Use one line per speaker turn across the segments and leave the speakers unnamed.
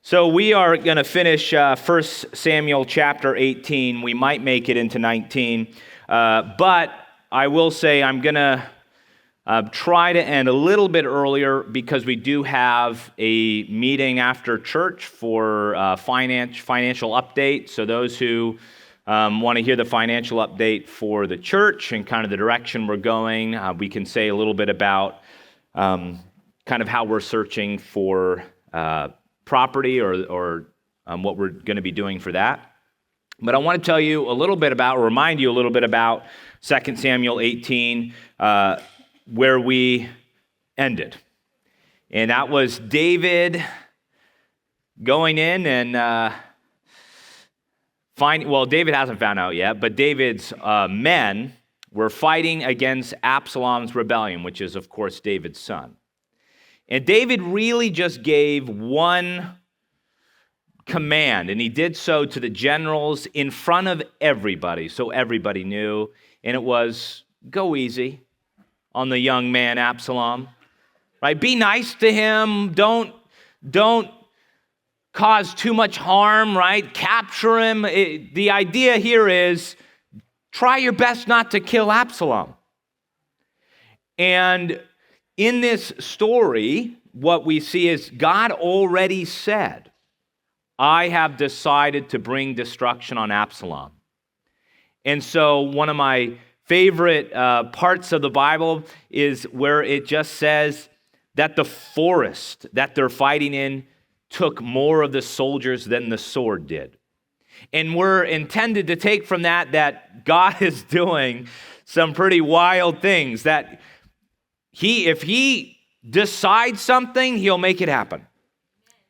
So we are going to finish 1 Samuel chapter 18. We might make it into 19. But I will say I'm going to try to end a little bit earlier because we do have a meeting after church for financial update. So those who want to hear the financial update for the church and kind of the direction we're going, we can say a little bit about kind of how we're searching for property or what we're going to be doing for that. But I want to tell you a little bit about, or remind you a little bit about 2 Samuel 18, where we ended. And that was David going in and David hasn't found out yet, but David's men were fighting against Absalom's rebellion, which is, of course, David's son. And David really just gave one command, and he did so to the generals in front of everybody, so everybody knew, and it was, go easy on the young man Absalom, right? Be nice to him, don't cause too much harm, right? Capture him. The idea here is try your best not to kill Absalom. And in this story, what we see is God already said, I have decided to bring destruction on Absalom. And so one of my favorite parts of the Bible is where it just says that the forest that they're fighting in took more of the soldiers than the sword did. And we're intended to take from that God is doing some pretty wild things, that if he decides something, he'll make it happen.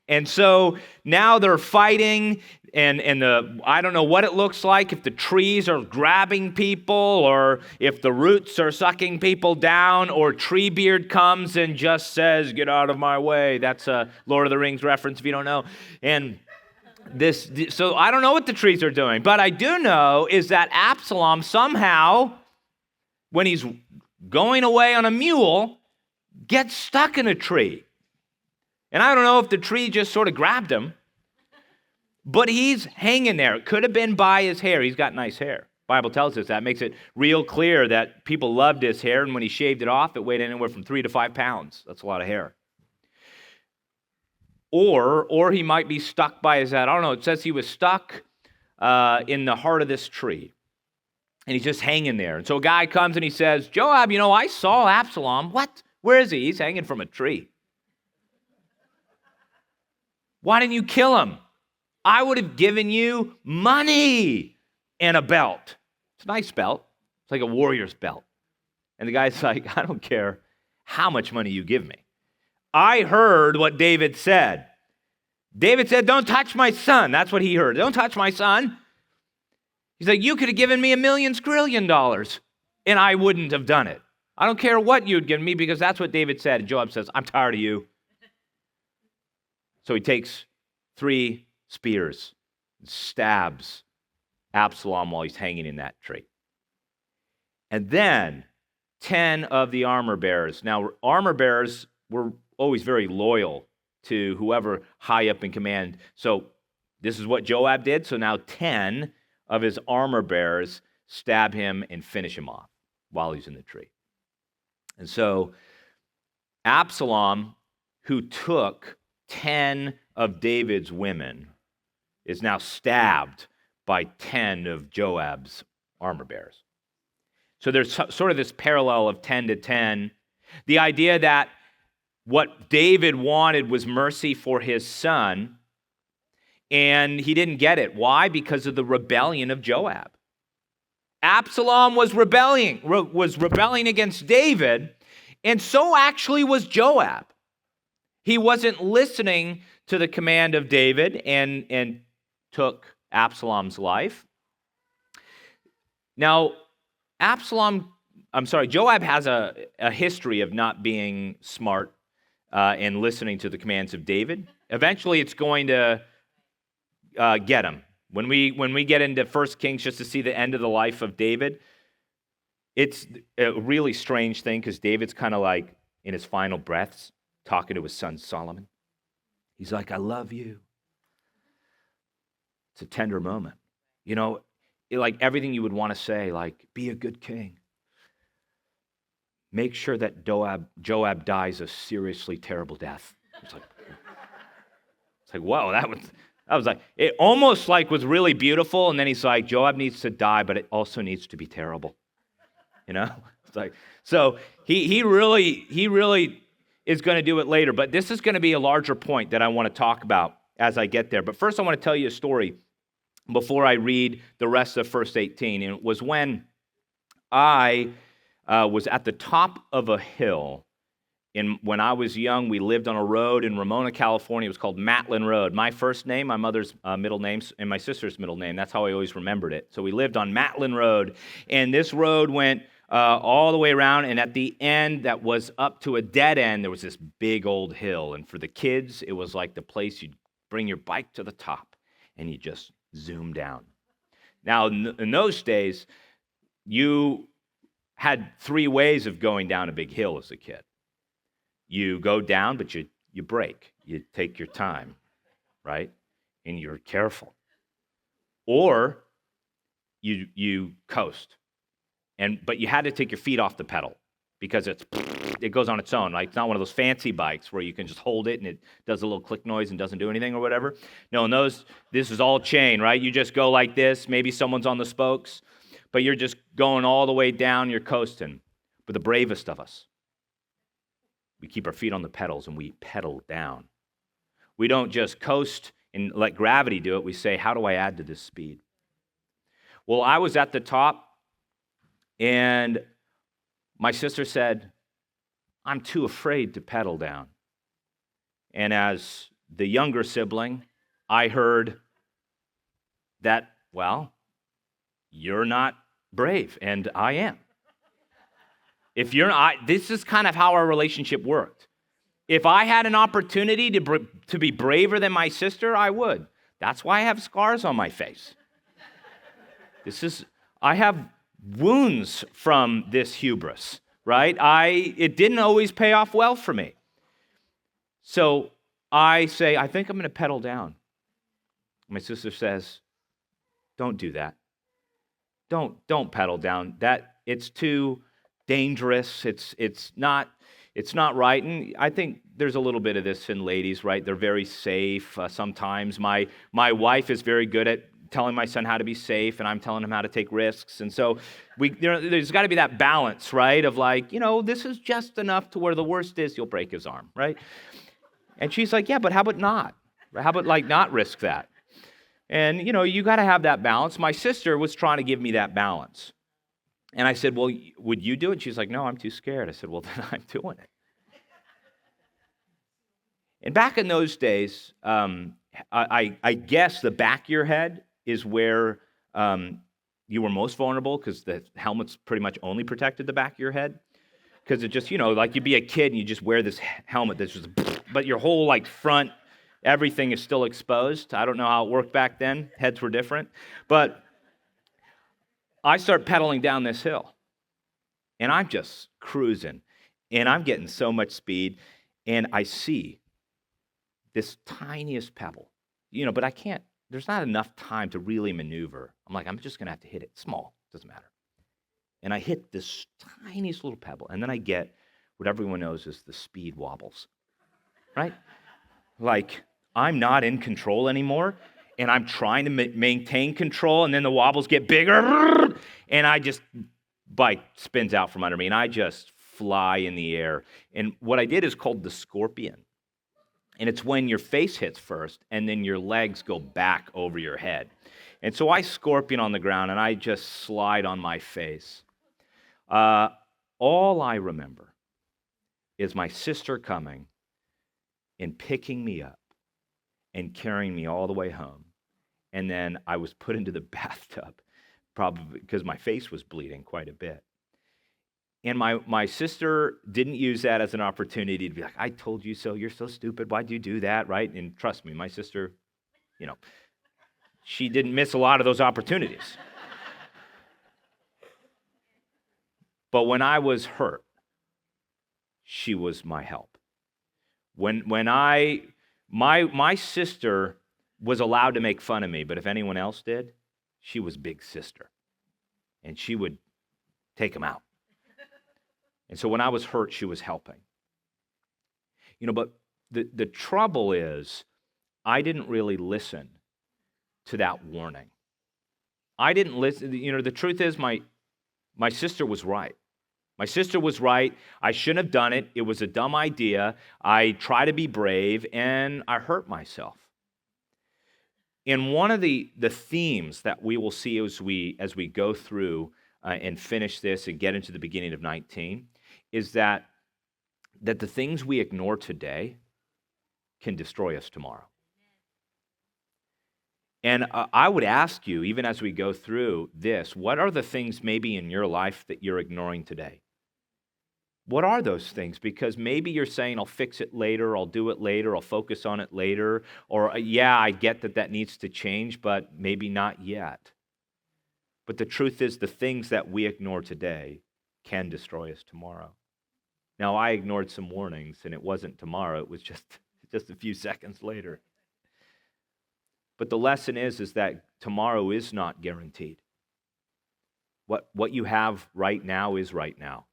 And so now they're fighting, and I don't know what it looks like, if the trees are grabbing people, or if the roots are sucking people down, or Treebeard comes and just says, get out of my way. That's a Lord of the Rings reference if you don't know. And so I don't know what the trees are doing, but I do know is that Absalom somehow, when he's going away on a mule, gets stuck in a tree. And I don't know if the tree just sort of grabbed him, but he's hanging there. It could have been by his hair. He's got nice hair. The Bible tells us that. Makes it real clear that people loved his hair, and when he shaved it off, it weighed anywhere from 3 to 5 pounds. That's a lot of hair. Or he might be stuck by his head. I don't know. It says he was stuck in the heart of this tree. And he's just hanging there. And so a guy comes and he says, Joab, I saw Absalom. What? Where is he? He's hanging from a tree. Why didn't you kill him? I would have given you money and a belt. It's a nice belt. It's like a warrior's belt. And the guy's like, I don't care how much money you give me. I heard what David said. David said, don't touch my son. That's what he heard. Don't touch my son. He's like, you could have given me $1 million skrillion, and I wouldn't have done it. I don't care what you'd given me, because that's what David said. And Joab says, I'm tired of you. So he takes 3 spears and stabs Absalom while he's hanging in that tree. And then 10 of the armor bearers. Now, armor bearers were always very loyal to whoever high up in command. So this is what Joab did. So now 10 of his armor bearers stab him and finish him off while he's in the tree. And so Absalom, who took 10 of David's women, is now stabbed by 10 of Joab's armor bearers. So there's sort of this parallel of 10 to 10. The idea that what David wanted was mercy for his son, and he didn't get it. Why? Because of the rebellion of Joab. Absalom was rebelling against David, and so actually was Joab. He wasn't listening to the command of David and took Absalom's life. Now, Joab has a history of not being smart and listening to the commands of David. Eventually, it's going to get him. When we get into 1 Kings just to see the end of the life of David, it's a really strange thing because David's kind of like in his final breaths talking to his son Solomon. He's like, I love you. It's a tender moment. You know, like everything you would want to say, like, be a good king. Make sure that Joab dies a seriously terrible death. It's like, whoa, that was like, it almost like was really beautiful. And then he's like, Joab needs to die, but it also needs to be terrible. You know? It's like, so he really is going to do it later. But this is going to be a larger point that I want to talk about as I get there. But first, I want to tell you a story before I read the rest of verse 18. And it was when I was at the top of a hill. When I was young, we lived on a road in Ramona, California. It was called Matlin Road. My first name, my mother's middle name, and my sister's middle name. That's how I always remembered it. So we lived on Matlin Road. And this road went all the way around. And at the end, that was up to a dead end, there was this big old hill. And for the kids, it was like the place you'd bring your bike to the top and you just zoom down. Now, in those days, you had three ways of going down a big hill as a kid. You go down, but you brake. You take your time, right? And you're careful. Or you coast. But you had to take your feet off the pedal because it goes on its own. Like, it's not one of those fancy bikes where you can just hold it and it does a little click noise and doesn't do anything or whatever. No, this is all chain, right? You just go like this. Maybe someone's on the spokes, but you're just going all the way down. You're coasting. But the bravest of us, we keep our feet on the pedals and we pedal down. We don't just coast and let gravity do it. We say, how do I add to this speed? Well, I was at the top and my sister said, I'm too afraid to pedal down. And as the younger sibling, I heard that, well, you're not brave and I am. If you're not, this is kind of how our relationship worked. If I had an opportunity to be braver than my sister, I would. That's why I have scars on my face. I have wounds from this hubris, right? It didn't always pay off well for me. So I say, I think I'm going to pedal down. My sister says, don't do that. Don't pedal down. It's too dangerous. It's not right. And I think there's a little bit of this in ladies, right? They're very safe. Sometimes my wife is very good at telling my son how to be safe, and I'm telling him how to take risks. And so there's got to be that balance, right? Of like, this is just enough to where the worst is you'll break his arm, right? And she's like, yeah, but how about not? How about like not risk that? And you got to have that balance. My sister was trying to give me that balance. And I said, well, would you do it? She's like, no, I'm too scared. I said, well, then I'm doing it. And back in those days, I guess the back of your head is where you were most vulnerable because the helmet's pretty much only protected the back of your head. Because it just, like you'd be a kid and you just wear this helmet that's just, but your whole like front, everything is still exposed. I don't know how it worked back then. Heads were different. But I start pedaling down this hill, and I'm just cruising, and I'm getting so much speed, and I see this tiniest pebble, but I can't, there's not enough time to really maneuver. I'm like, I'm just going to have to hit it. Small, doesn't matter. And I hit this tiniest little pebble, and then I get what everyone knows is the speed wobbles, right? Like, I'm not in control anymore, and I'm trying to maintain control, and then the wobbles get bigger, and bike spins out from under me, and I just fly in the air. And what I did is called the scorpion. And it's when your face hits first, and then your legs go back over your head. And so I scorpion on the ground, and I just slide on my face. All I remember is my sister coming and picking me up and carrying me all the way home. And then I was put into the bathtub, probably because my face was bleeding quite a bit. And my sister didn't use that as an opportunity to be like, I told you so, you're so stupid, why'd you do that, right? And trust me, my sister, she didn't miss a lot of those opportunities. But when I was hurt, she was my help. When my sister was allowed to make fun of me, but if anyone else did, she was big sister. And she would take them out. And so when I was hurt, she was helping. But the trouble is, I didn't really listen to that warning. I didn't listen. The truth is, my sister was right. My sister was right. I shouldn't have done it. It was a dumb idea. I tried to be brave, and I hurt myself. And one of the themes that we will see as we go through and finish this and get into the beginning of 19 is that the things we ignore today can destroy us tomorrow. And I would ask you, even as we go through this, what are the things maybe in your life that you're ignoring today? What are those things? Because maybe you're saying, I'll fix it later, I'll do it later, I'll focus on it later, or yeah, I get that needs to change, but maybe not yet. But the truth is, the things that we ignore today can destroy us tomorrow. Now, I ignored some warnings, and it wasn't tomorrow, it was just a few seconds later. But the lesson is that tomorrow is not guaranteed. What you have right now is right now.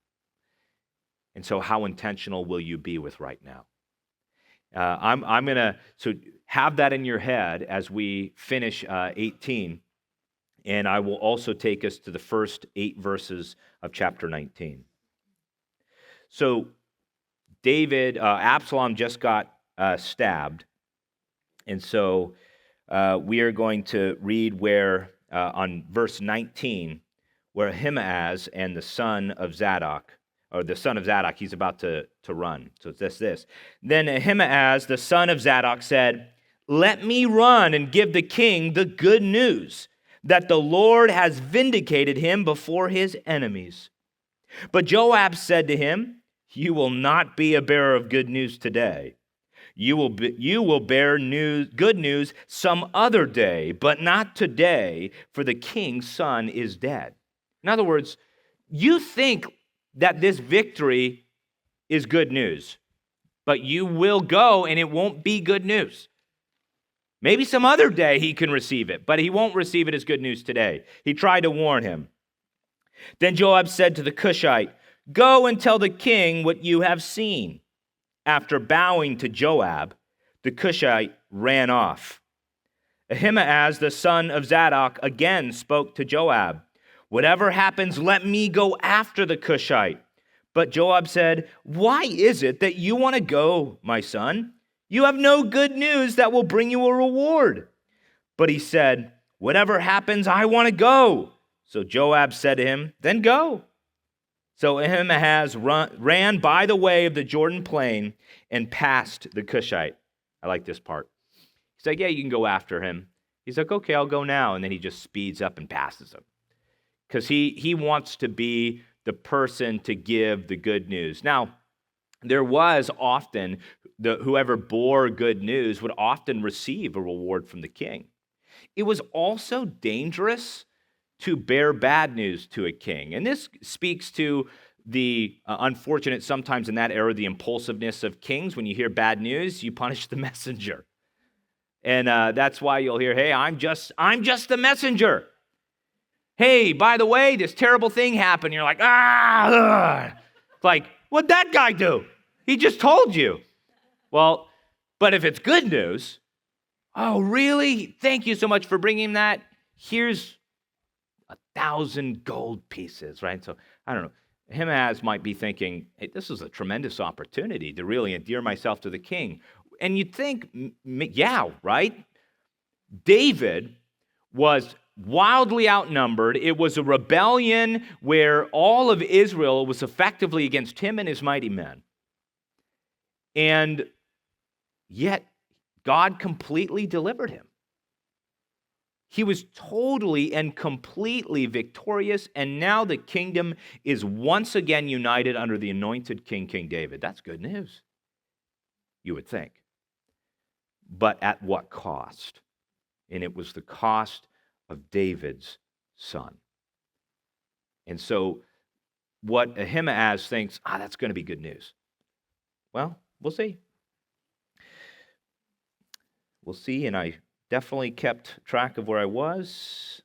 And so how intentional will you be with right now? I'm going to have that in your head as we finish 18, and I will also take us to the first 8 verses of chapter 19. So Absalom just got stabbed, and so we are going to read where, on verse 19, where Ahimaaz and the son of Zadok, he's about to run. So it's this. Then Ahimaaz, the son of Zadok, said, "Let me run and give the king the good news that the Lord has vindicated him before his enemies." But Joab said to him, "You will not be a bearer of good news today. You will bear good news some other day, but not today, for the king's son is dead." In other words, you think that this victory is good news, but you will go and it won't be good news. Maybe some other day he can receive it, but he won't receive it as good news today. He tried to warn him. Then Joab said to the Cushite, "Go and tell the king what you have seen." After bowing to Joab, the Cushite ran off. Ahimaaz, the son of Zadok, again spoke to Joab, "Whatever happens, let me go after the Cushite." But Joab said, "Why is it that you want to go, my son? You have no good news that will bring you a reward." But he said, "Whatever happens, I want to go." So Joab said to him, "Then go." So Ahimaaz ran by the way of the Jordan plain and passed the Cushite. I like this part. He's like, "Yeah, you can go after him." He's like, "Okay, I'll go now." And then he just speeds up and passes him. Because he wants to be the person to give the good news. Now, there was often, whoever bore good news would often receive a reward from the king. It was also dangerous to bear bad news to a king. And this speaks to the unfortunate, sometimes in that era, the impulsiveness of kings. When you hear bad news, you punish the messenger. And that's why you'll hear, "Hey, I'm just the messenger. Hey, by the way, this terrible thing happened." You're like, "Ah!" Like, what'd that guy do? He just told you. Well, but if it's good news, "Oh, really? Thank you so much for bringing that. Here's 1,000 gold pieces," right? So, I don't know. Ahimaaz might be thinking, "Hey, this is a tremendous opportunity to really endear myself to the king." And you'd think, yeah, right? David was wildly outnumbered. It was a rebellion where all of Israel was effectively against him and his mighty men. And yet, God completely delivered him. He was totally and completely victorious, and now the kingdom is once again united under the anointed king, King David. That's good news, you would think. But at what cost? And it was the cost of David's son. And so what Ahimaaz thinks, that's going to be good news. Well, we'll see. We'll see, and I Definitely kept track of where I was.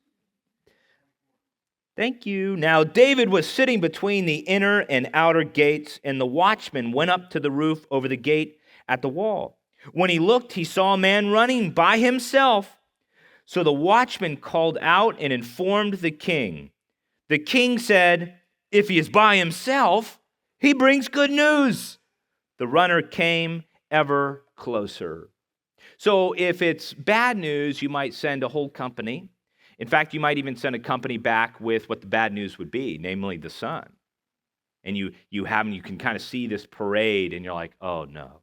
Thank you. Now David was sitting between the inner and outer gates, and the watchman went up to the roof over the gate at the wall. When he looked, he saw a man running by himself. So the watchman called out and informed the king. The king said, "If he is by himself, he brings good news." The runner came ever closer. So if it's bad news, you might send a whole company. In fact, you might even send a company back with what the bad news would be, namely the sun. And you can kind of see this parade, and you're like, oh no.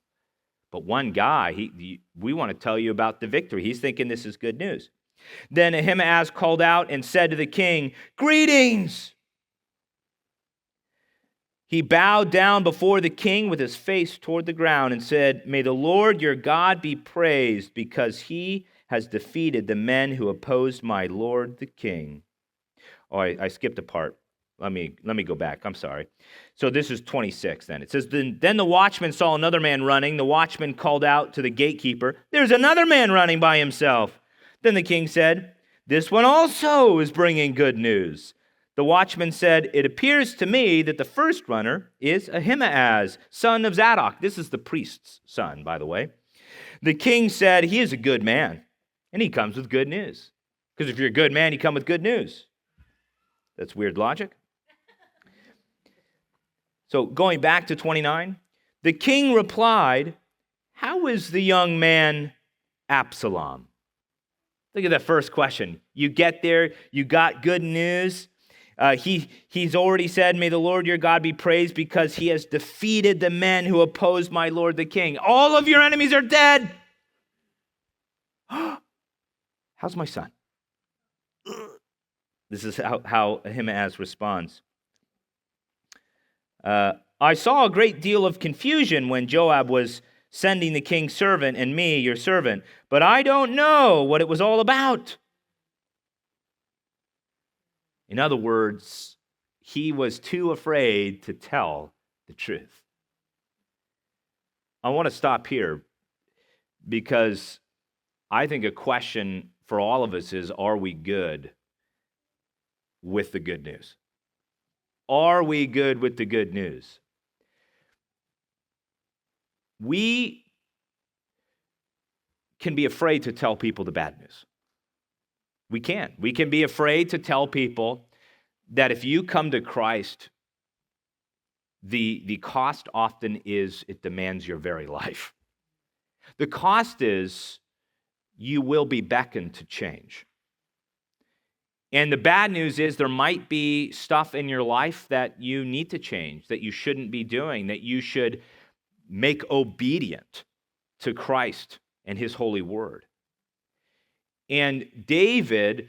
But one guy, we want to tell you about the victory. He's thinking this is good news. Then Ahimaaz called out and said to the king, "Greetings!" He bowed down before the king with his face toward the ground and said, "May the Lord your God be praised, because he has defeated the men who opposed my lord the king." Oh, I skipped a part. Let me go back. I'm sorry. So this is 26 then. It says, Then the watchman saw another man running. The watchman called out to the gatekeeper, "There's another man running by himself." Then the king said, "This one also is bringing good news." The watchman said, "It appears to me that the first runner is Ahimaaz, son of Zadok." This is the priest's son, by the way. The king said, "He is a good man, and he comes with good news." Because if you're a good man, you come with good news. That's weird logic. So going back to 29, the king replied, "How is the young man Absalom?" Look at that first question. You get there, you got good news. He's already said, "May the Lord your God be praised, because he has defeated the men who oppose my lord the king. All of your enemies are dead." How's my son? This is how Ahimaaz responds. "I saw a great deal of confusion when Joab was sending the king's servant and me, your servant, but I don't know what it was all about." In other words, he was too afraid to tell the truth. I want to stop here because I think a question for all of us is, are we good with the good news? Are we good with the good news? We can be afraid to tell people the bad news. We can. We can be afraid to tell people that if you come to Christ, the cost often is it demands your very life. The cost is you will be beckoned to change. And the bad news is there might be stuff in your life that you need to change, that you shouldn't be doing, that you should make obedient to Christ and his holy word. And David,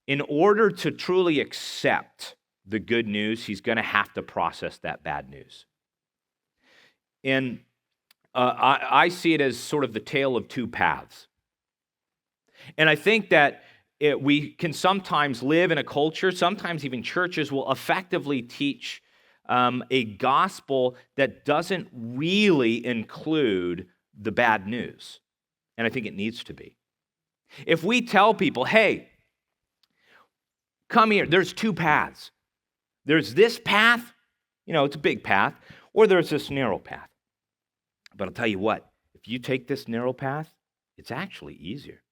in order to truly accept the good news, he's going to have to process that bad news. And I see it as sort of the tale of two paths. And I think that we can sometimes live in a culture, sometimes even churches will effectively teach a gospel that doesn't really include the bad news. And I think it needs to be. If we tell people, "Hey, come here, there's two paths. There's this path, it's a big path, or there's this narrow path. But I'll tell you what, if you take this narrow path, it's actually easier.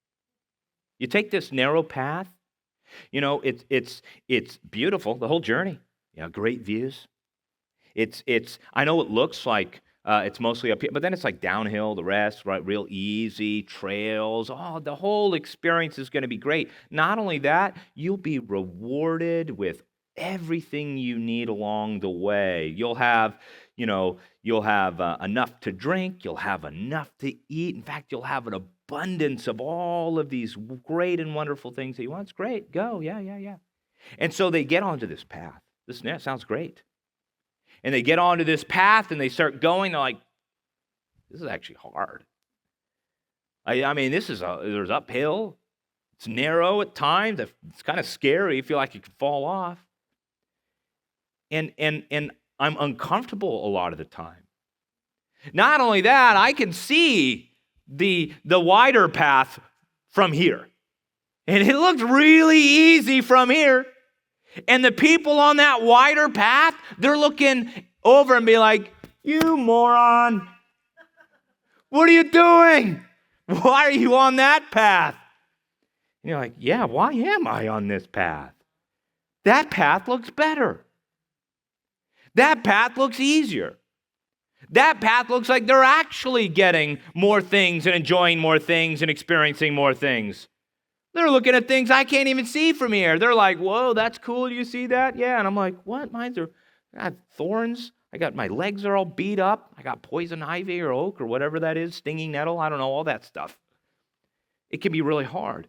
You take this narrow path, it's beautiful, the whole journey. Great views. I know it looks like it's mostly up here, but then it's like downhill, the rest, right? Real easy, trails. Oh, the whole experience is going to be great. Not only that, you'll be rewarded with everything you need along the way. You'll have enough to drink. You'll have enough to eat. In fact, you'll have an abundance of all of these great and wonderful things that you want. It's great. Go. Yeah. And so they get onto this path. This sounds great. And they get onto this path and they start going. They're like, this is actually hard. I mean, there's uphill. It's narrow at times. It's kind of scary. You feel like you could fall off. And I'm uncomfortable a lot of the time. Not only that, I can see the wider path from here. And it looked really easy from here. And the people on that wider path, they're looking over and be like, you moron. What are you doing? Why are you on that path? And you're like, yeah, why am I on this path? That path looks better. That path looks easier. That path looks like they're actually getting more things and enjoying more things and experiencing more things. They're looking at things I can't even see from here. They're like, whoa, that's cool. Do you see that? Yeah. And I'm like, what? I got thorns. My legs are all beat up. I got poison ivy or oak or whatever that is, stinging nettle. I don't know, all that stuff. It can be really hard.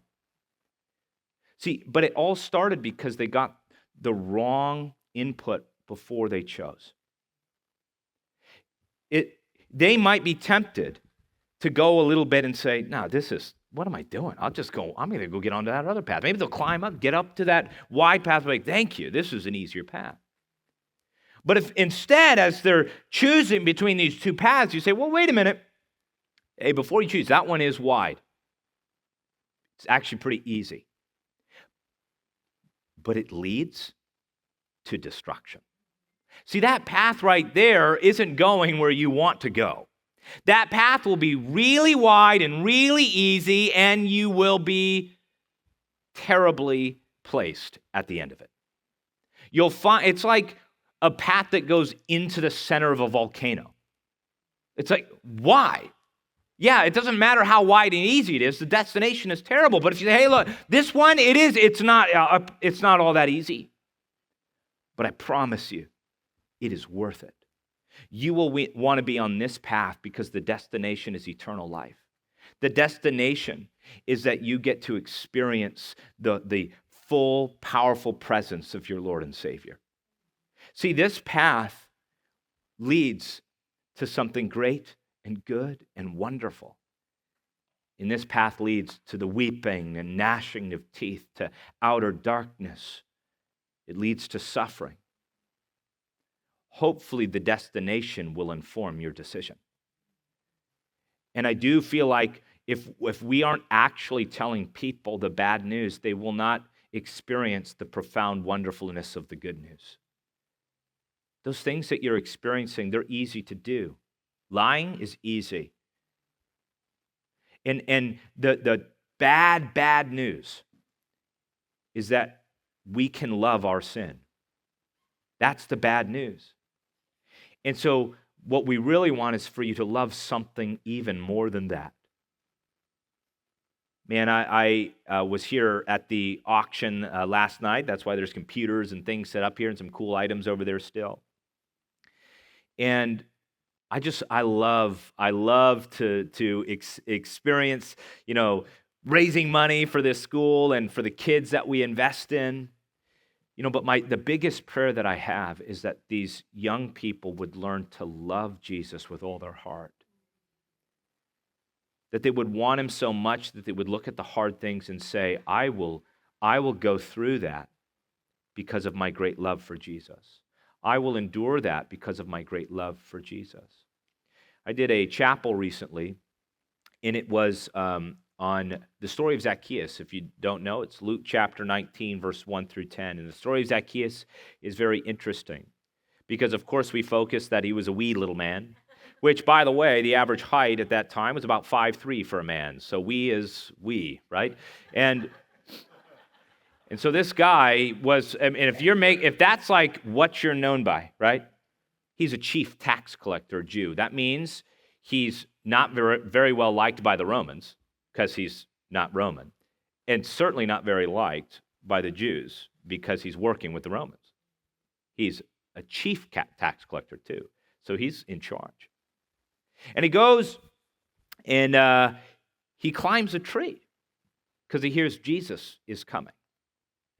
See, but it all started because they got the wrong input before they chose. They might be tempted to go a little bit and say, no, what am I doing? I'm going to go get onto that other path. Maybe they'll climb up, get up to that wide path, like, thank you, this is an easier path. But if instead, as they're choosing between these two paths, you say, well, wait a minute. Hey, before you choose, that one is wide. It's actually pretty easy. But it leads to destruction. See, that path right there isn't going where you want to go. That path will be really wide and really easy, and you will be terribly placed at the end of it. You'll find it's like a path that goes into the center of a volcano. It's like, why? Yeah, it doesn't matter how wide and easy it is. The destination is terrible. But if you say, hey, look, this one, it's not all that easy. But I promise you, it is worth it. You will want to be on this path because the destination is eternal life. The destination is that you get to experience the full, powerful presence of your Lord and Savior. See, this path leads to something great and good and wonderful. And this path leads to the weeping and gnashing of teeth, to outer darkness. It leads to suffering. Hopefully, the destination will inform your decision. And I do feel like if we aren't actually telling people the bad news, they will not experience the profound wonderfulness of the good news. Those things that you're experiencing, they're easy to do. Lying is easy. And the bad news is that we can love our sin. That's the bad news. And so what we really want is for you to love something even more than that. Man, I was here at the auction last night. That's why there's computers and things set up here and some cool items over there still. And I love to experience, raising money for this school and for the kids that we invest in. But the biggest prayer that I have is that these young people would learn to love Jesus with all their heart. That they would want him so much that they would look at the hard things and say, I will go through that because of my great love for Jesus. I will endure that because of my great love for Jesus. I did a chapel recently, and it was on the story of Zacchaeus. If you don't know, it's Luke chapter 19, verse 1 through 10. And the story of Zacchaeus is very interesting because, of course, we focus that he was a wee little man, which, by the way, the average height at that time was about 5'3" for a man. So wee is wee, right? And so this guy was, and if that's like what you're known by, right? He's a chief tax collector Jew. That means he's not very, very well liked by the Romans, because he's not Roman, and certainly not very liked by the Jews because he's working with the Romans. He's a chief tax collector too, so he's in charge. And he goes and he climbs a tree because he hears Jesus is coming,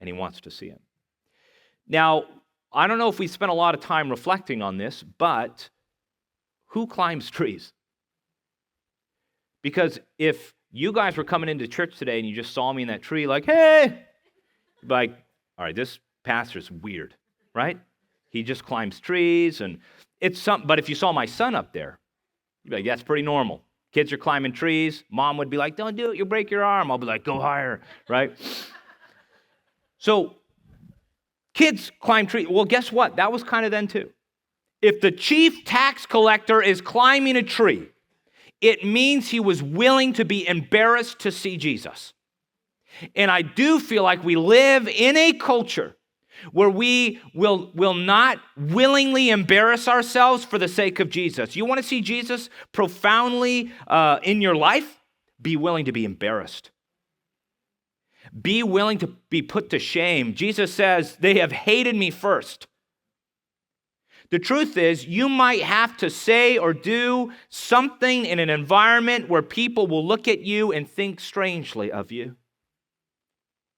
and he wants to see him. Now, I don't know if we spent a lot of time reflecting on this, but who climbs trees? Because if you guys were coming into church today and you just saw me in that tree like, hey, you'd be like, all right, this pastor's weird, right? He just climbs trees and it's something. But if you saw my son up there, you'd be like, that's pretty normal. Kids are climbing trees. Mom would be like, don't do it, you'll break your arm. I'll be like, go higher, right? So kids climb trees. Well, guess what? That was kind of then too. If the chief tax collector is climbing a tree, it means he was willing to be embarrassed to see Jesus. And I do feel like we live in a culture where we will not willingly embarrass ourselves for the sake of Jesus. You want to see Jesus profoundly in your life? Be willing to be embarrassed. Be willing to be put to shame. Jesus says, they have hated me first. The truth is, you might have to say or do something in an environment where people will look at you and think strangely of you.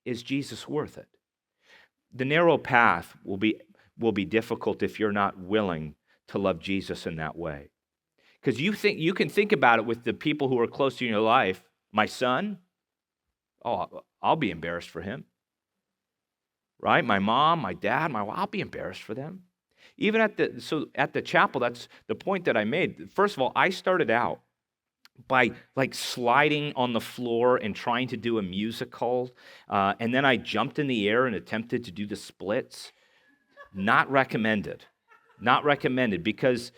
Is Jesus worth it? The narrow path will be difficult if you're not willing to love Jesus in that way. Because you can think about it with the people who are close to you in your life. My son, I'll be embarrassed for him. Right? My mom, my dad, I'll be embarrassed for them. Even at the chapel, that's the point that I made. First of all, I started out by like sliding on the floor and trying to do a musical, and then I jumped in the air and attempted to do the splits. Not recommended. Not recommended, because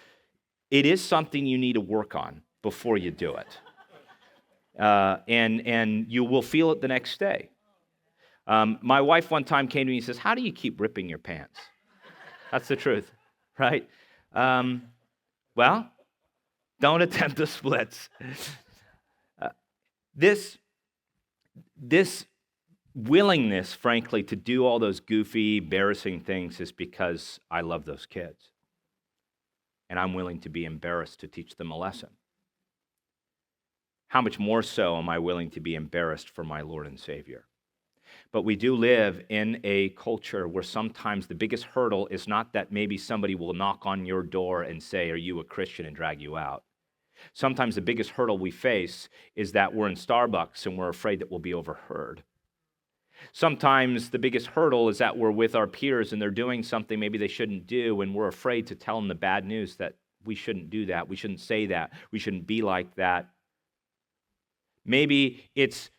it is something you need to work on before you do it. And you will feel it the next day. My wife one time came to me and says, how do you keep ripping your pants? That's the truth, right? Well, don't attempt the splits. This willingness, frankly, to do all those goofy, embarrassing things is because I love those kids. And I'm willing to be embarrassed to teach them a lesson. How much more so am I willing to be embarrassed for my Lord and Savior? But we do live in a culture where sometimes the biggest hurdle is not that maybe somebody will knock on your door and say, are you a Christian, and drag you out. Sometimes the biggest hurdle we face is that we're in Starbucks and we're afraid that we'll be overheard. Sometimes the biggest hurdle is that we're with our peers and they're doing something maybe they shouldn't do, and we're afraid to tell them the bad news that we shouldn't do that, we shouldn't say that, we shouldn't be like that. Maybe it's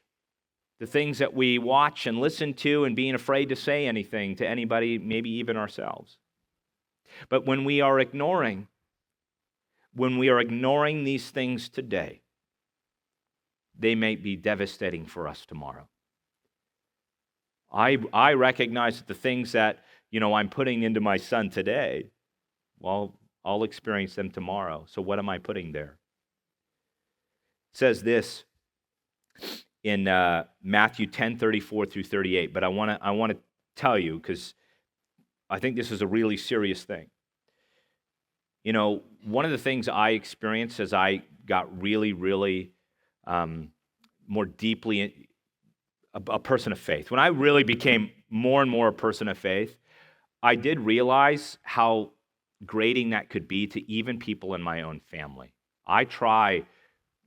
the things that we watch and listen to and being afraid to say anything to anybody, maybe even ourselves. But when we are ignoring these things today, they may be devastating for us tomorrow. I recognize that the things that, I'm putting into my son today, well, I'll experience them tomorrow. So what am I putting there? It says this in Matthew 10:34 through 38, but I want to tell you, because I think this is a really serious thing. One of the things I experienced as I got really, really more deeply a person of faith, when I really became more and more a person of faith, I did realize how grating that could be to even people in my own family. I try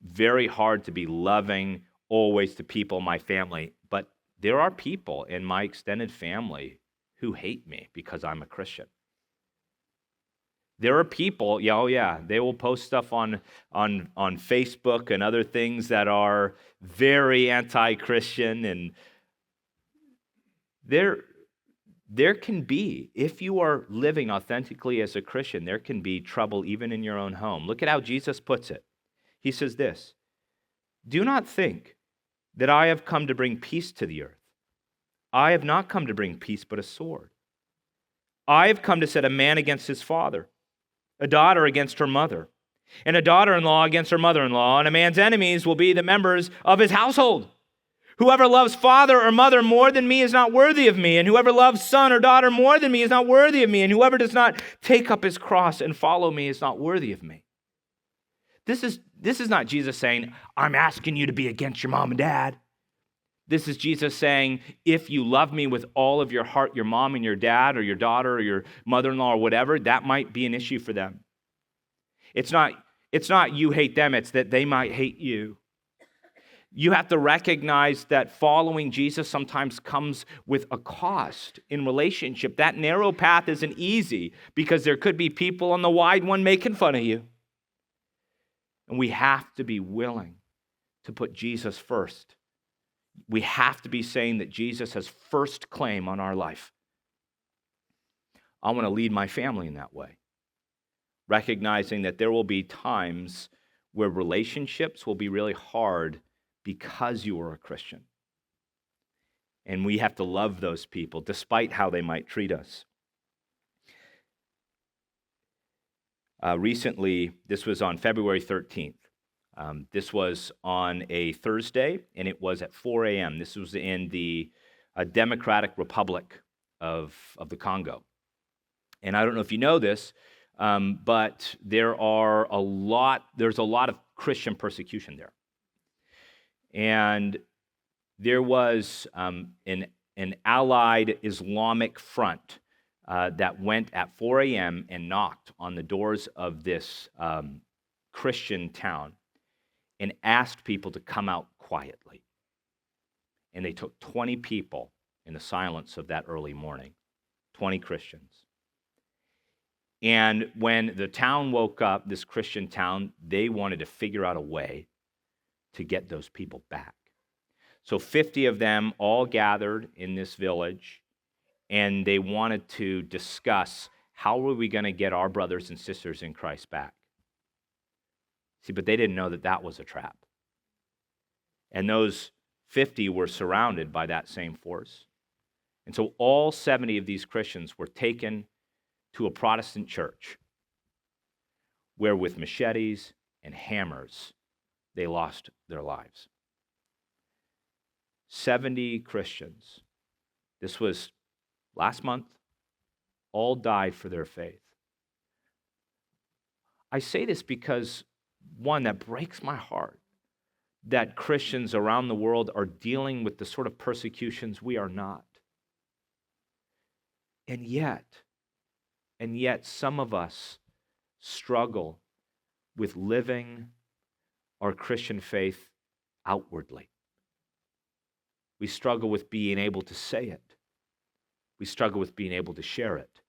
very hard to be loving always to people in my family, but there are people in my extended family who hate me because I'm a Christian. There are people, they will post stuff on Facebook and other things that are very anti-Christian, and there can be, if you are living authentically as a Christian, there can be trouble even in your own home. Look at how Jesus puts it. He says this, "Do not think that I have come to bring peace to the earth. I have not come to bring peace, but a sword. I have come to set a man against his father, a daughter against her mother, and a daughter-in-law against her mother-in-law, and a man's enemies will be the members of his household. Whoever loves father or mother more than me is not worthy of me, and whoever loves son or daughter more than me is not worthy of me, and whoever does not take up his cross and follow me is not worthy of me." This is not Jesus saying, I'm asking you to be against your mom and dad. This is Jesus saying, if you love me with all of your heart, your mom and your dad or your daughter or your mother-in-law or whatever, that might be an issue for them. It's not you hate them, it's that they might hate you. You have to recognize that following Jesus sometimes comes with a cost in relationship. That narrow path isn't easy because there could be people on the wide one making fun of you. And we have to be willing to put Jesus first. We have to be saying that Jesus has first claim on our life. I want to lead my family in that way, recognizing that there will be times where relationships will be really hard because you are a Christian. And we have to love those people despite how they might treat us. Recently, this was on February 13th. This was on a Thursday, and it was at 4 a.m. This was in the Democratic Republic of the Congo. And I don't know if you know this, but there's a lot of Christian persecution there. And there was an allied Islamic front that went at 4 a.m. and knocked on the doors of this Christian town and asked people to come out quietly. And they took 20 people in the silence of that early morning, 20 Christians. And when the town woke up, this Christian town, they wanted to figure out a way to get those people back. So 50 of them all gathered in this village, and they wanted to discuss how were we going to get our brothers and sisters in Christ back. See, but they didn't know that that was a trap. And those 50 were surrounded by that same force. And so all 70 of these Christians were taken to a Protestant church where with machetes and hammers, they lost their lives. 70 Christians, this was last month, all died for their faith. I say this because, one, that breaks my heart that Christians around the world are dealing with the sort of persecutions we are not. And yet some of us struggle with living our Christian faith outwardly. We struggle with being able to say it. We struggle with being able to share it.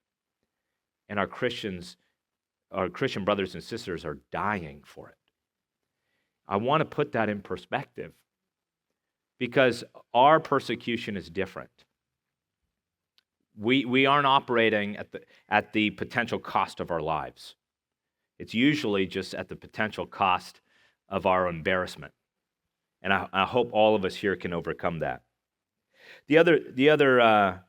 And our Christian brothers and sisters are dying for it. I want to put that in perspective because our persecution is different. We aren't operating at the potential cost of our lives. It's usually just at the potential cost of our embarrassment. And I hope all of us here can overcome that. The other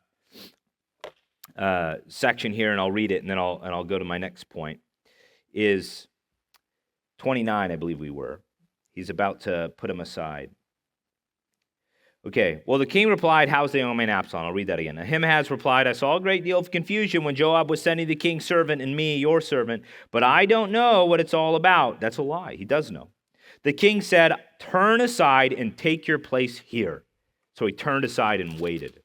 section here, and I'll read it, and then I'll go to my next point, is 29, I believe we were. He's about to put him aside. Okay, well, the king replied, "How's the young man Absalom?" I'll read that again. Ahimaaz replied, "I saw a great deal of confusion when Joab was sending the king's servant and me, your servant, but I don't know what it's all about." That's a lie. He does know. The king said, "Turn aside and take your place here." So he turned aside and waited.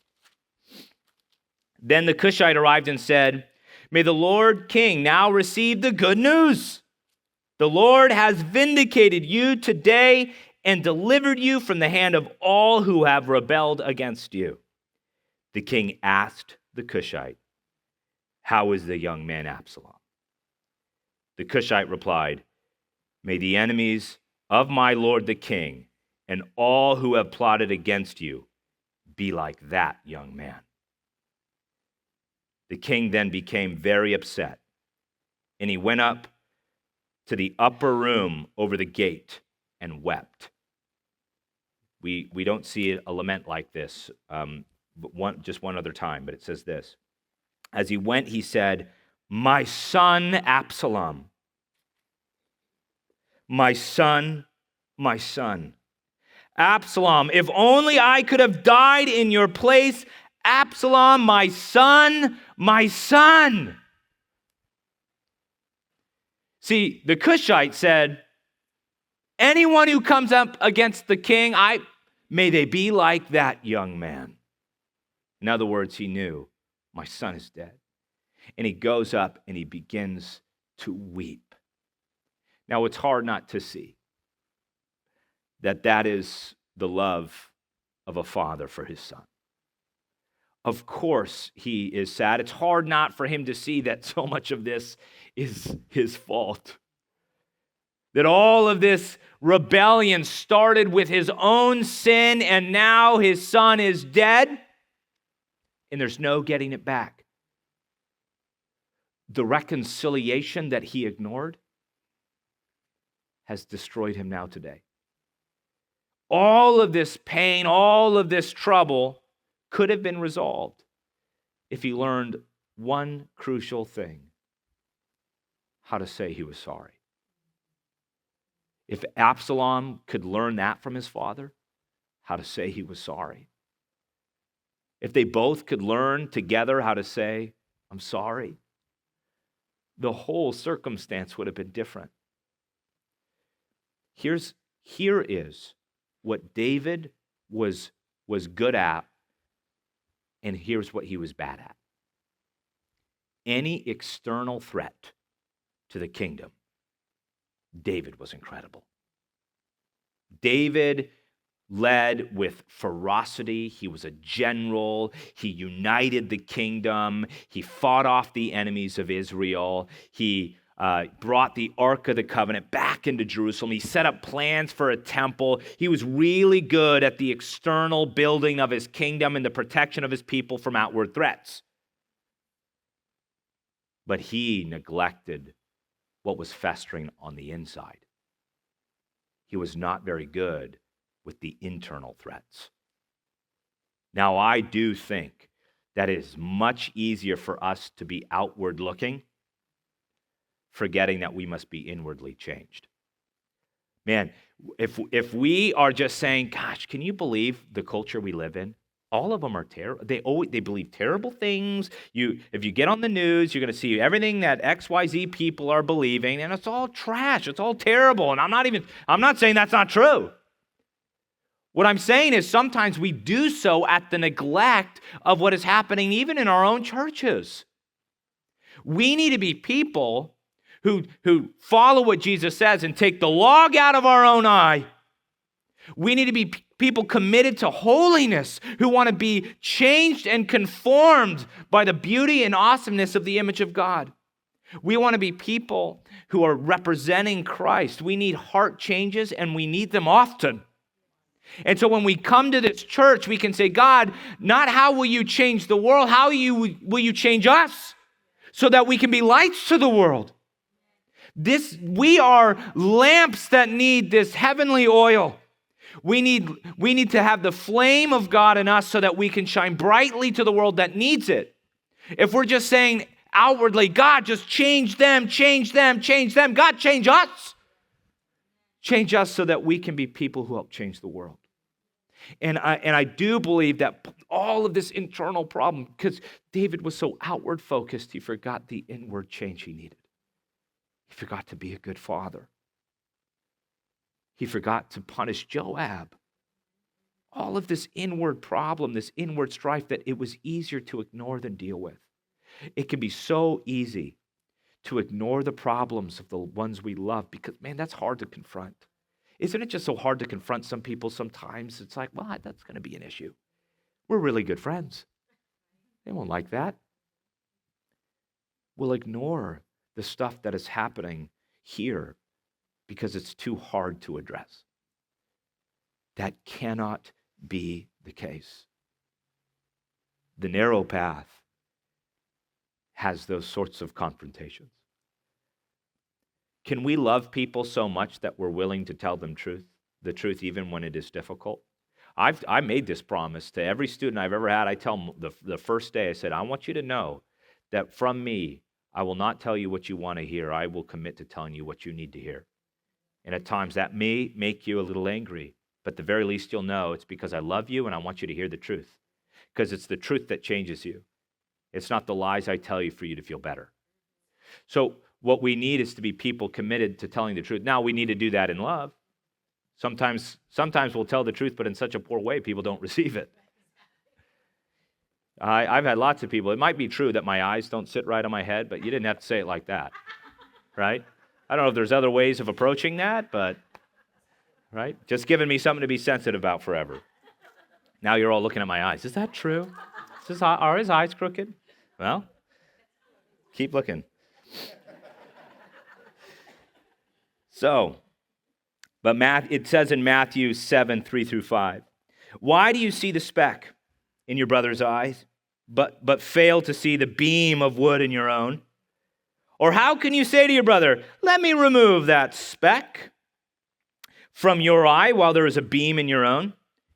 Then the Cushite arrived and said, "May the Lord king now receive the good news. The Lord has vindicated you today and delivered you from the hand of all who have rebelled against you." The king asked the Cushite, "How is the young man Absalom?" The Cushite replied, "May the enemies of my lord the king and all who have plotted against you be like that young man." The king then became very upset, and he went up to the upper room over the gate and wept. We don't see a lament like this, but just one other time, but it says this. As he went, he said, "My son Absalom, my son, my son. Absalom, if only I could have died in your place. Absalom, my son, my son." See, the Cushite said, anyone who comes up against the king, may they be like that young man. In other words, he knew, my son is dead. And he goes up and he begins to weep. Now, it's hard not to see that is the love of a father for his son. Of course, he is sad. It's hard not for him to see that so much of this is his fault. That all of this rebellion started with his own sin, and now his son is dead, and there's no getting it back. The reconciliation that he ignored has destroyed him now today. All of this pain, all of this trouble could have been resolved if he learned one crucial thing: how to say he was sorry. If Absalom could learn that from his father, how to say he was sorry. If they both could learn together how to say, I'm sorry, the whole circumstance would have been different. Here is what David was good at, and here's what he was bad at. Any external threat to the kingdom, David was incredible. David led with ferocity. He was a general. He united the kingdom. He fought off the enemies of Israel. He brought the Ark of the Covenant back into Jerusalem. He set up plans for a temple. He was really good at the external building of his kingdom and the protection of his people from outward threats. But he neglected what was festering on the inside. He was not very good with the internal threats. Now, I do think that it is much easier for us to be outward looking, forgetting that we must be inwardly changed. Man, if we are just saying, gosh, can you believe the culture we live in? All of them are terrible. They believe terrible things. If you get on the news, you're going to see everything that XYZ people are believing, and it's all trash. It's all terrible. And I'm not saying that's not true. What I'm saying is sometimes we do so at the neglect of what is happening even in our own churches. We need to be people who follow what Jesus says and take the log out of our own eye. We need to be people committed to holiness, who want to be changed and conformed by the beauty and awesomeness of the image of God. We want to be people who are representing Christ. We need heart changes, and we need them often. And so when we come to this church, we can say, God, not how will you change the world, how will you change us so that we can be lights to the world. We are lamps that need this heavenly oil. We need to have the flame of God in us so that we can shine brightly to the world that needs it. If we're just saying outwardly, God, just change them. God, change us. Change us so that we can be people who help change the world. And I do believe that all of this internal problem, because David was so outward focused, he forgot the inward change he needed. He forgot to be a good father. He forgot to punish Joab. All of this inward problem, this inward strife, that it was easier to ignore than deal with. It can be so easy to ignore the problems of the ones we love because, man, that's hard to confront. Isn't it just so hard to confront some people sometimes? It's like, well, that's going to be an issue. We're really good friends. They won't like that. We'll ignore the stuff that is happening here because it's too hard to address. That cannot be the case. The narrow path has those sorts of confrontations. Can we love people so much that we're willing to tell them the truth even when it is difficult? I made this promise to every student I've ever had. I tell them the first day, I said, I want you to know that from me, I will not tell you what you want to hear. I will commit to telling you what you need to hear. And at times that may make you a little angry, but the very least you'll know it's because I love you and I want you to hear the truth. Because it's the truth that changes you. It's not the lies I tell you for you to feel better. So what we need is to be people committed to telling the truth. Now, we need to do that in love. Sometimes we'll tell the truth, but in such a poor way, people don't receive it. I've had lots of people. It might be true that my eyes don't sit right on my head, but you didn't have to say it like that, right? I don't know if there's other ways of approaching that, but, right? Just giving me something to be sensitive about forever. Now you're all looking at my eyes. Is that true? Are his eyes crooked? Well, keep looking. So, but it says in Matthew 7, 3 through 5, why do you see the speck in your brother's eyes, but fail to see the beam of wood in your own? Or how can you say to your brother, let me remove that speck from your eye while there is a beam in your own?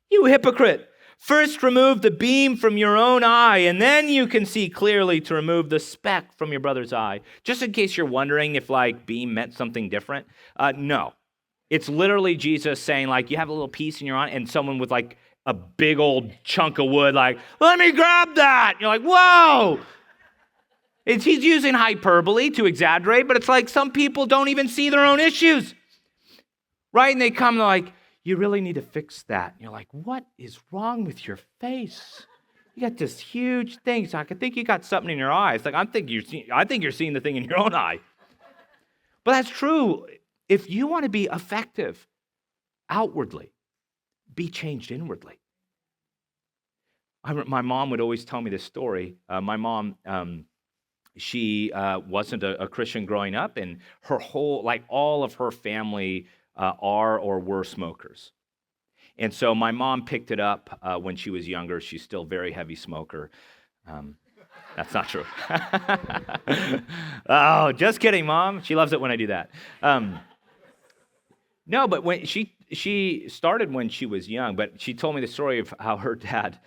You hypocrite! First remove the beam from your own eye, and then you can see clearly to remove the speck from your brother's eye. Just in case you're wondering if beam meant something different, no. It's literally Jesus saying you have a little piece in your eye, and someone with a big old chunk of wood, let me grab that. And you're like, whoa! He's using hyperbole to exaggerate, but it's some people don't even see their own issues. Right? And they come and you really need to fix that. And you're like, what is wrong with your face? You got this huge thing. So I think you got something in your eye. It's I think you're seeing the thing in your own eye. But that's true. If you want to be effective outwardly, be changed inwardly. My mom would always tell me this story. My mom, she wasn't a Christian growing up, and her whole, all of her family are or were smokers. And so my mom picked it up when she was younger. She's still a very heavy smoker. That's not true. Oh, just kidding, Mom. She loves it when I do that. No, but when she started when she was young, but she told me the story of how her dad,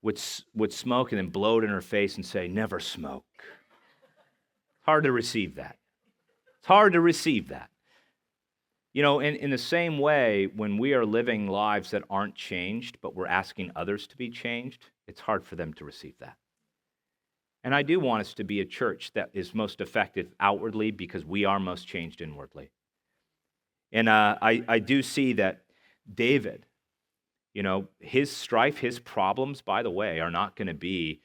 would smoke and then blow it in her face and say, never smoke. Hard to receive that. It's hard to receive that. In the same way, when we are living lives that aren't changed, but we're asking others to be changed, it's hard for them to receive that. And I do want us to be a church that is most effective outwardly because we are most changed inwardly. And I do see that David, his strife, his problems, by the way, are not going to be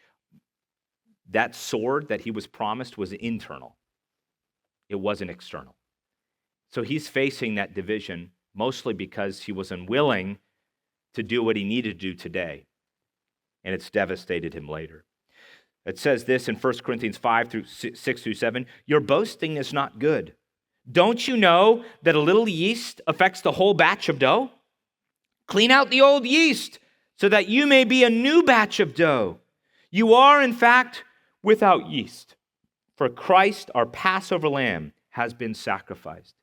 that sword that he was promised was internal. It wasn't external. So he's facing that division mostly because he was unwilling to do what he needed to do today. And it's devastated him later. It says this in 1 Corinthians 5 through 6 through 7, your boasting is not good. Don't you know that a little yeast affects the whole batch of dough? Clean out the old yeast so that you may be a new batch of dough. You are, in fact, without yeast. For Christ, our Passover lamb, has been sacrificed.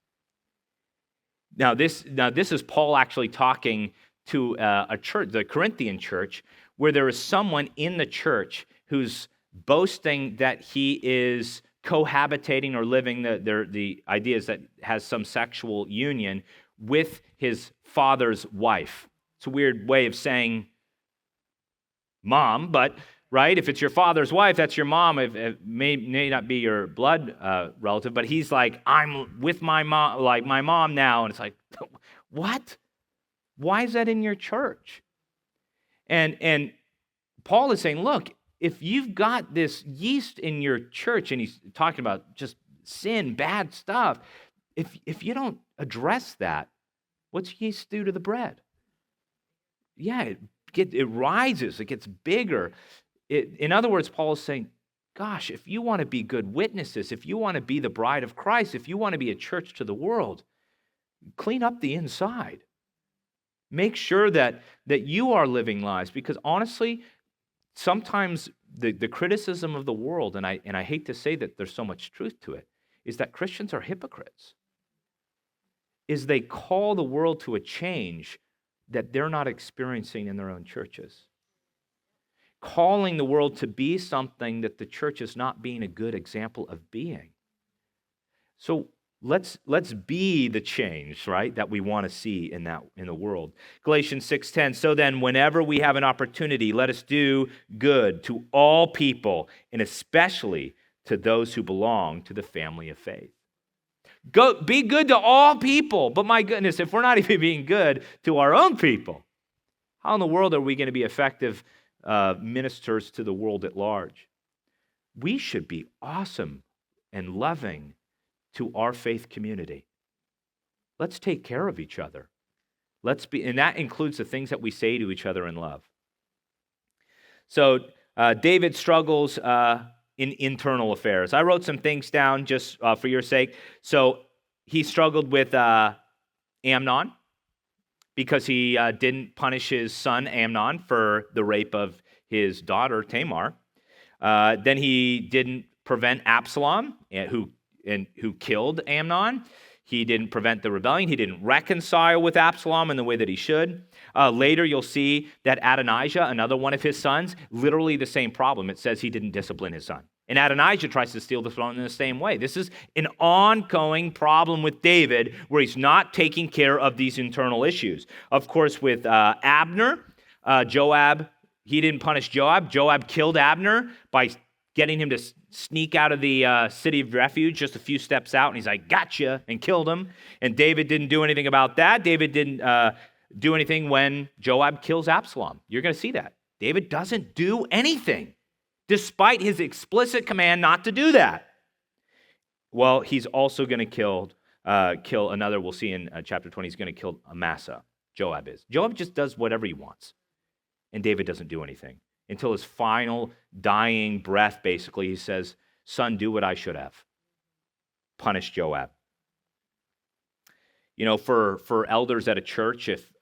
Now this is Paul actually talking to a church, the Corinthian church, where there is someone in the church who's boasting that he is cohabitating or living the ideas that has some sexual union with his father's wife. It's a weird way of saying mom, but right, if it's your father's wife, that's your mom. It may not be your blood relative, but he's I'm with my mom, my mom now, and it's what? Why is that in your church? And Paul is saying, look, if you've got this yeast in your church, and he's talking about just sin, bad stuff, if you don't address that, what's yeast do to the bread? Yeah, it rises, it gets bigger. In other words, Paul is saying, gosh, if you want to be good witnesses, if you want to be the bride of Christ, if you want to be a church to the world, clean up the inside. Make sure that you are living lives, because honestly, sometimes the criticism of the world, and I hate to say that there's so much truth to it, is that Christians are hypocrites. Is they call the world to a change that they're not experiencing in their own churches. Calling the world to be something that the church is not being a good example of being. So let's be the change, right, that we want to see in the world. Galatians 6:10. So then, whenever we have an opportunity, let us do good to all people, and especially to those who belong to the family of faith. Go be good to all people, but my goodness, if we're not even being good to our own people, how in the world are we going to be effective ministers to the world at large? We should be awesome and loving to our faith community. Let's take care of each other. And that includes the things that we say to each other in love. So David struggles in internal affairs. I wrote some things down just for your sake. So he struggled with Amnon because he didn't punish his son Amnon for the rape of his daughter Tamar. Then he didn't prevent Absalom, who killed Amnon. He didn't prevent the rebellion. He didn't reconcile with Absalom in the way that he should. Later, you'll see that Adonijah, another one of his sons, literally the same problem. It says he didn't discipline his son. And Adonijah tries to steal the throne in the same way. This is an ongoing problem with David where he's not taking care of these internal issues. Of course, with Abner, Joab, he didn't punish Joab. Joab killed Abner by getting him to sneak out of the city of refuge just a few steps out. And he's like, gotcha, and killed him. And David didn't do anything about that. David didn't do anything when Joab kills Absalom. You're going to see that. David doesn't do anything, despite his explicit command not to do that. Well, he's also going to kill another, we'll see in chapter 20, he's going to kill Amasa. Joab is. Joab just does whatever he wants. And David doesn't do anything. Until his final dying breath, basically, he says, son, do what I should have. Punish Joab. You know, for elders at a church, if,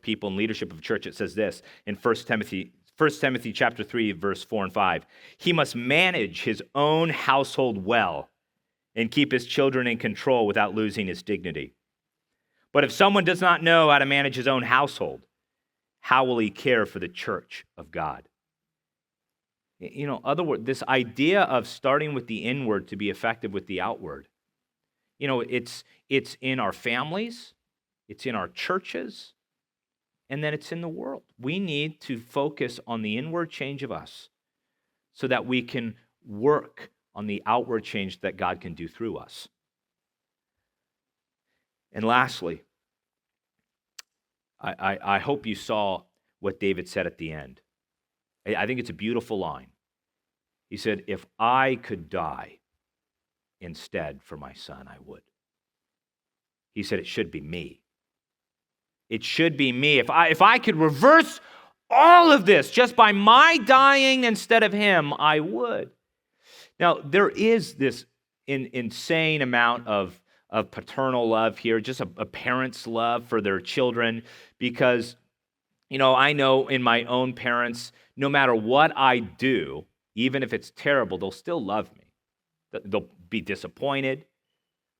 people in leadership of a church, it says this in 1 Timothy chapter 3, verse 4 and 5. He must manage his own household well and keep his children in control without losing his dignity. But if someone does not know how to manage his own household, how will he care for the church of God? You know, other words, this idea of starting with the inward to be effective with the outward. You know, it's in our families, it's in our churches, and then it's in the world. We need to focus on the inward change of us so that we can work on the outward change that God can do through us. And lastly, I hope you saw what David said at the end. I think it's a beautiful line. He said, if I could die instead for my son, I would. He said, it should be me. It should be me. If I could reverse all of this just by my dying instead of him, I would. Now, there is this insane amount of paternal love here, just a parent's love for their children, because, I know in my own parents, no matter what I do, even if it's terrible, they'll still love me. They'll be disappointed.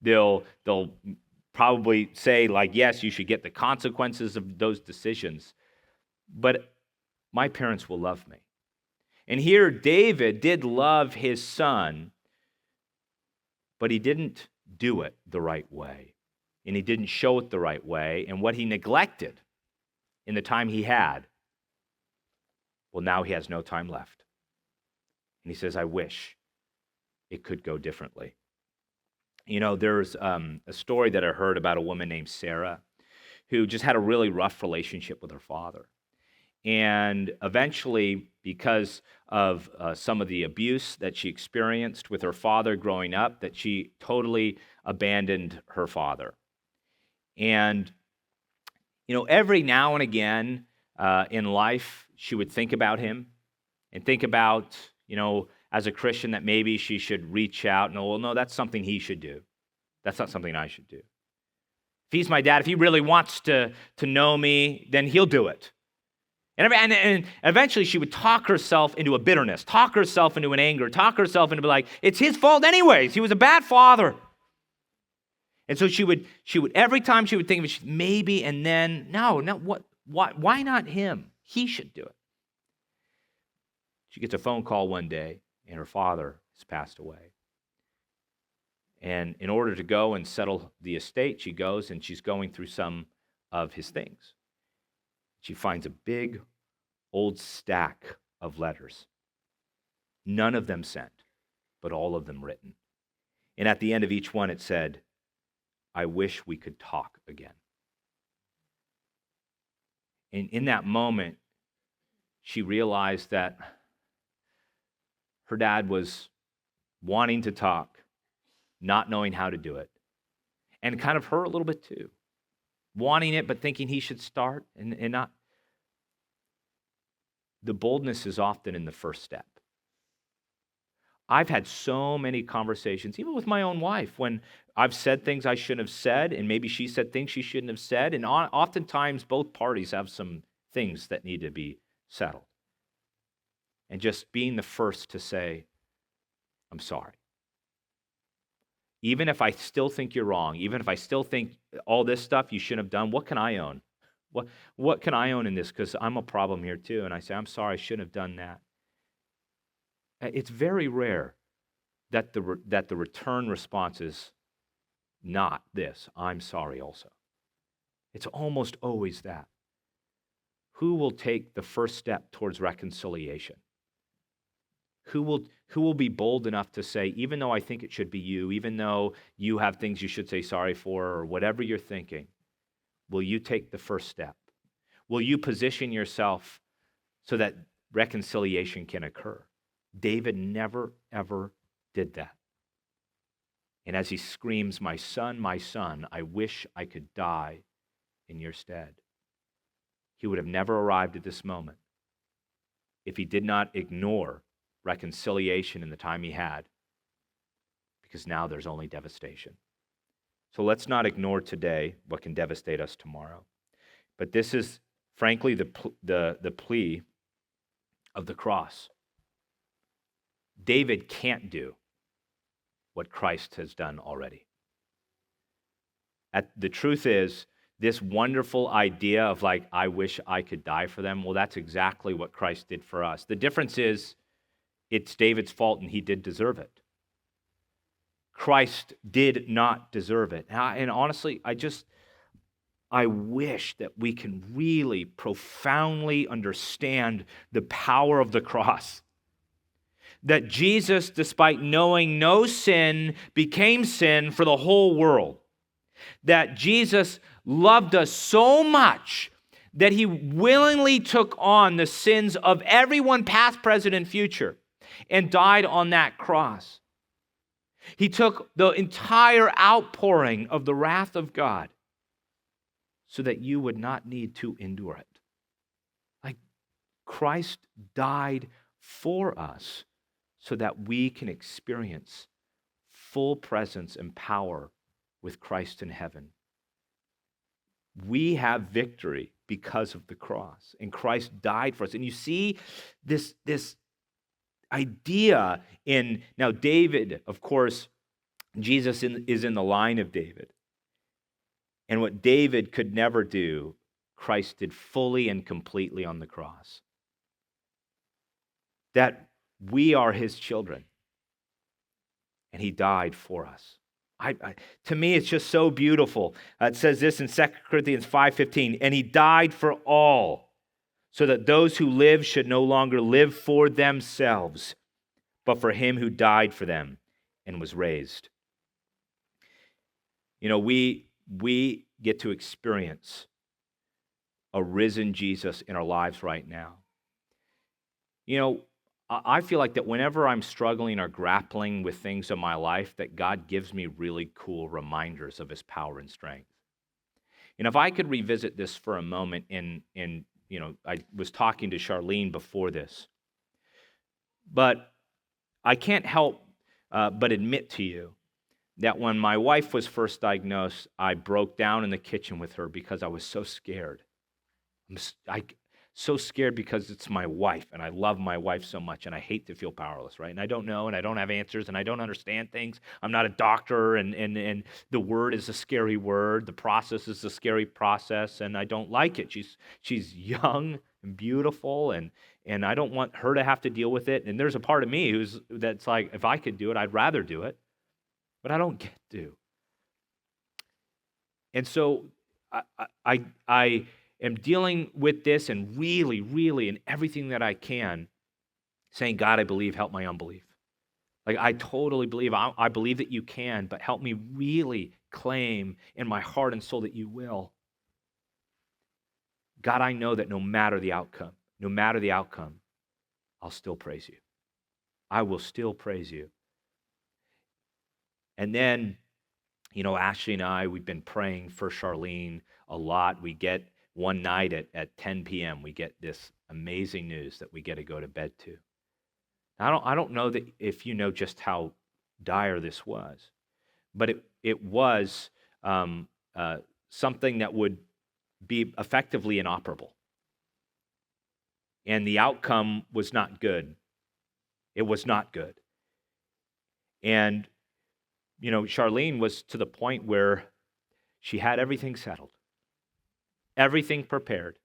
They'll probably say, like, yes, you should get the consequences of those decisions. But my parents will love me. And here, David did love his son, but he didn't do it the right way. And he didn't show it the right way. And what he neglected in the time he had, well, now he has no time left. And he says, I wish it could go differently. There's a story that I heard about a woman named Sarah who just had a really rough relationship with her father. And eventually, because of some of the abuse that she experienced with her father growing up, that she totally abandoned her father. And, every now and again in life, she would think about him and think about, as a Christian, that maybe she should reach out. No, that's something he should do. That's not something I should do. If he's my dad, if he really wants to know me, then he'll do it. And eventually she would talk herself into a bitterness, talk herself into an anger, talk herself into like, it's his fault anyways. He was a bad father. And so she would every time she would think of it, maybe, and then, no, why not him? He should do it. She gets a phone call one day, and her father has passed away. And in order to go and settle the estate, she goes and she's going through some of his things. She finds a big old stack of letters. None of them sent, but all of them written. And at the end of each one it said, I wish we could talk again. And in that moment, she realized that her dad was wanting to talk, not knowing how to do it, and kind of her a little bit too. Wanting it, but thinking he should start and not. The boldness is often in the first step. I've had so many conversations, even with my own wife, when I've said things I shouldn't have said, and maybe she said things she shouldn't have said. And oftentimes, both parties have some things that need to be settled. And just being the first to say, I'm sorry. Even if I still think you're wrong, even if I still think all this stuff you shouldn't have done, what can I own? What can I own in this? Because I'm a problem here too. And I say, I'm sorry, I shouldn't have done that. It's very rare that the return response is not this, I'm sorry also. It's almost always that. Who will take the first step towards reconciliation? Who will be bold enough to say, even though I think it should be you, even though you have things you should say sorry for, or whatever you're thinking, will you take the first step? Will you position yourself so that reconciliation can occur? David never, ever did that. And as he screams, my son, I wish I could die in your stead. He would have never arrived at this moment if he did not ignore reconciliation in the time he had, because now there's only devastation. So let's not ignore today what can devastate us tomorrow. But this is, frankly, the plea of the cross. David can't do what Christ has done already. The truth is, this wonderful idea of like, I wish I could die for them, well, that's exactly what Christ did for us. The difference is, it's David's fault and he did deserve it. Christ did not deserve it. And honestly, I wish that we can really profoundly understand the power of the cross. That Jesus, despite knowing no sin, became sin for the whole world. That Jesus loved us so much that he willingly took on the sins of everyone, past, present, and future, and died on that cross. He took the entire outpouring of the wrath of God so that you would not need to endure it. Like, Christ died for us so that we can experience full presence and power with Christ in heaven. We have victory because of the cross, and Christ died for us. And you see this idea in, now David, of course, Jesus is in the line of David. And what David could never do, Christ did fully and completely on the cross. That we are his children, and he died for us. To me, it's just so beautiful. It says this in 2 Corinthians 5:15, and he died for all, so that those who live should no longer live for themselves, but for him who died for them and was raised. You know, we get to experience a risen Jesus in our lives right now. You know, I feel like that whenever I'm struggling or grappling with things in my life, that God gives me really cool reminders of his power and strength. And if I could revisit this for a moment, I was talking to Charlene before this, but I can't help but admit to you that when my wife was first diagnosed, I broke down in the kitchen with her because I was so scared. So scared because it's my wife, and I love my wife so much, and I hate to feel powerless, right? And I don't know, and I don't have answers, and I don't understand things. I'm not a doctor, and the word is a scary word. The process is a scary process, and I don't like it. She's young and beautiful, and I don't want her to have to deal with it. And there's a part of me that's like, if I could do it, I'd rather do it, but I don't get to. And so I am dealing with this and really, in everything that I can, saying, God, I believe, help my unbelief. Like, I totally believe, I believe that you can, but help me really claim in my heart and soul that you will. God, I know that no matter the outcome, I'll still praise you. I will still praise you. And then, Ashley and I, we've been praying for Charlene a lot. We get one night at 10 p.m., we get this amazing news that we get to go to bed to. I don't know that if you know just how dire this was, but it was something that would be effectively inoperable. And the outcome was not good. It was not good. And, Charlene was to the point where she had everything settled, everything prepared,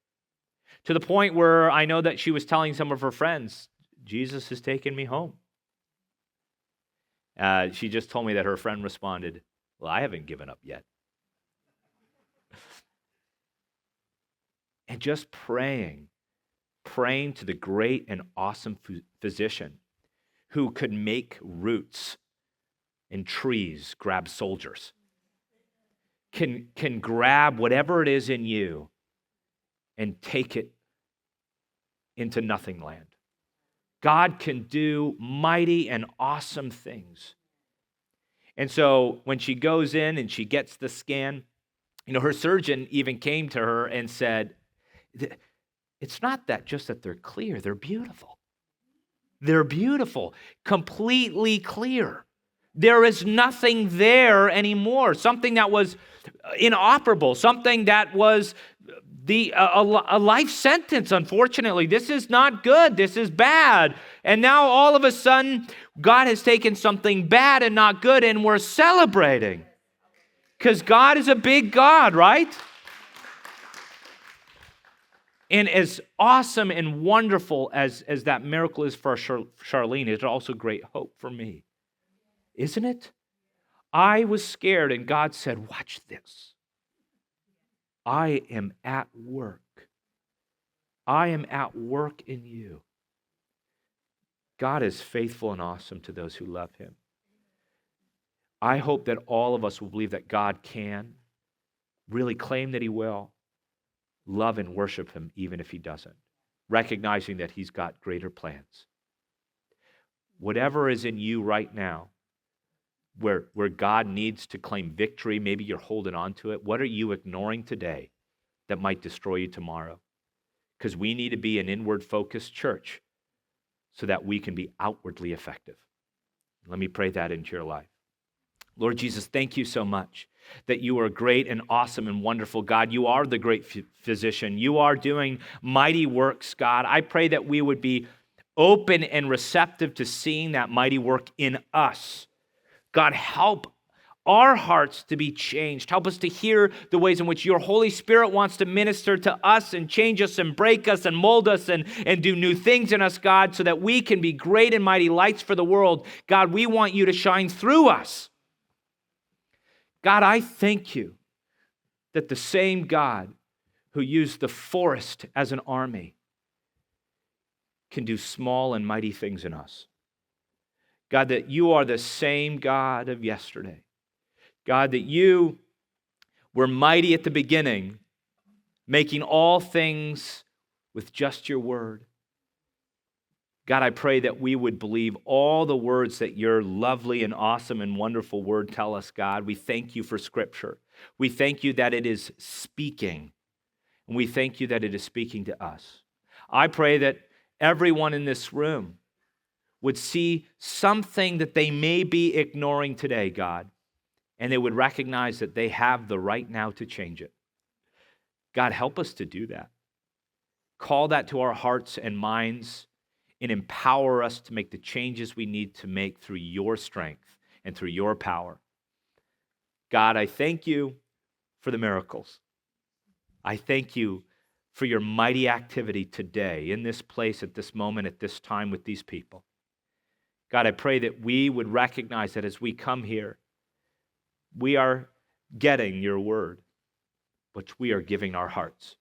to the point where I know that she was telling some of her friends, Jesus has taken me home. She just told me that her friend responded, well, I haven't given up yet. And just praying to the great and awesome physician who could make roots in trees grab soldiers, can grab whatever it is in you and take it into nothing land. God can do mighty and awesome things. And so when she goes in and she gets the scan, her surgeon even came to her and said, it's not that just that they're clear, they're beautiful. They're beautiful, completely clear. There is nothing there anymore, something that was inoperable, something that was a life sentence, unfortunately. This is not good. This is bad. And now all of a sudden, God has taken something bad and not good, and we're celebrating. Because God is a big God, right? And as awesome and wonderful as that miracle is for Charlene, it's also great hope for me. Isn't it? I was scared, and God said, watch this. I am at work. I am at work in you. God is faithful and awesome to those who love him. I hope that all of us will believe that God can, really claim that he will, love and worship him even if he doesn't, recognizing that he's got greater plans. Whatever is in you right now, where God needs to claim victory, maybe you're holding on to it. What are you ignoring today that might destroy you tomorrow? Because we need to be an inward-focused church so that we can be outwardly effective. Let me pray that into your life. Lord Jesus, thank you so much that you are great and awesome and wonderful, God. You are the great physician. You are doing mighty works, God. I pray that we would be open and receptive to seeing that mighty work in us. God, help our hearts to be changed. Help us to hear the ways in which your Holy Spirit wants to minister to us and change us and break us and mold us and do new things in us, God, so that we can be great and mighty lights for the world. God, we want you to shine through us. God, I thank you that the same God who used the forest as an army can do small and mighty things in us. God, that you are the same God of yesterday. God, that you were mighty at the beginning, making all things with just your word. God, I pray that we would believe all the words that your lovely and awesome and wonderful word tell us, God. We thank you for Scripture. We thank you that it is speaking, and we thank you that it is speaking to us. I pray that everyone in this room would see something that they may be ignoring today, God, and they would recognize that they have the right now to change it. God, help us to do that. Call that to our hearts and minds and empower us to make the changes we need to make through your strength and through your power. God, I thank you for the miracles. I thank you for your mighty activity today in this place, at this moment, at this time with these people. God, I pray that we would recognize that as we come here, we are getting your word, but we are giving our hearts.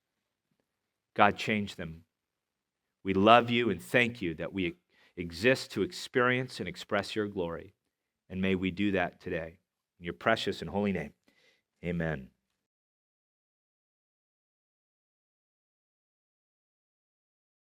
God, change them. We love you and thank you that we exist to experience and express your glory. And may we do that today. In your precious and holy name, amen.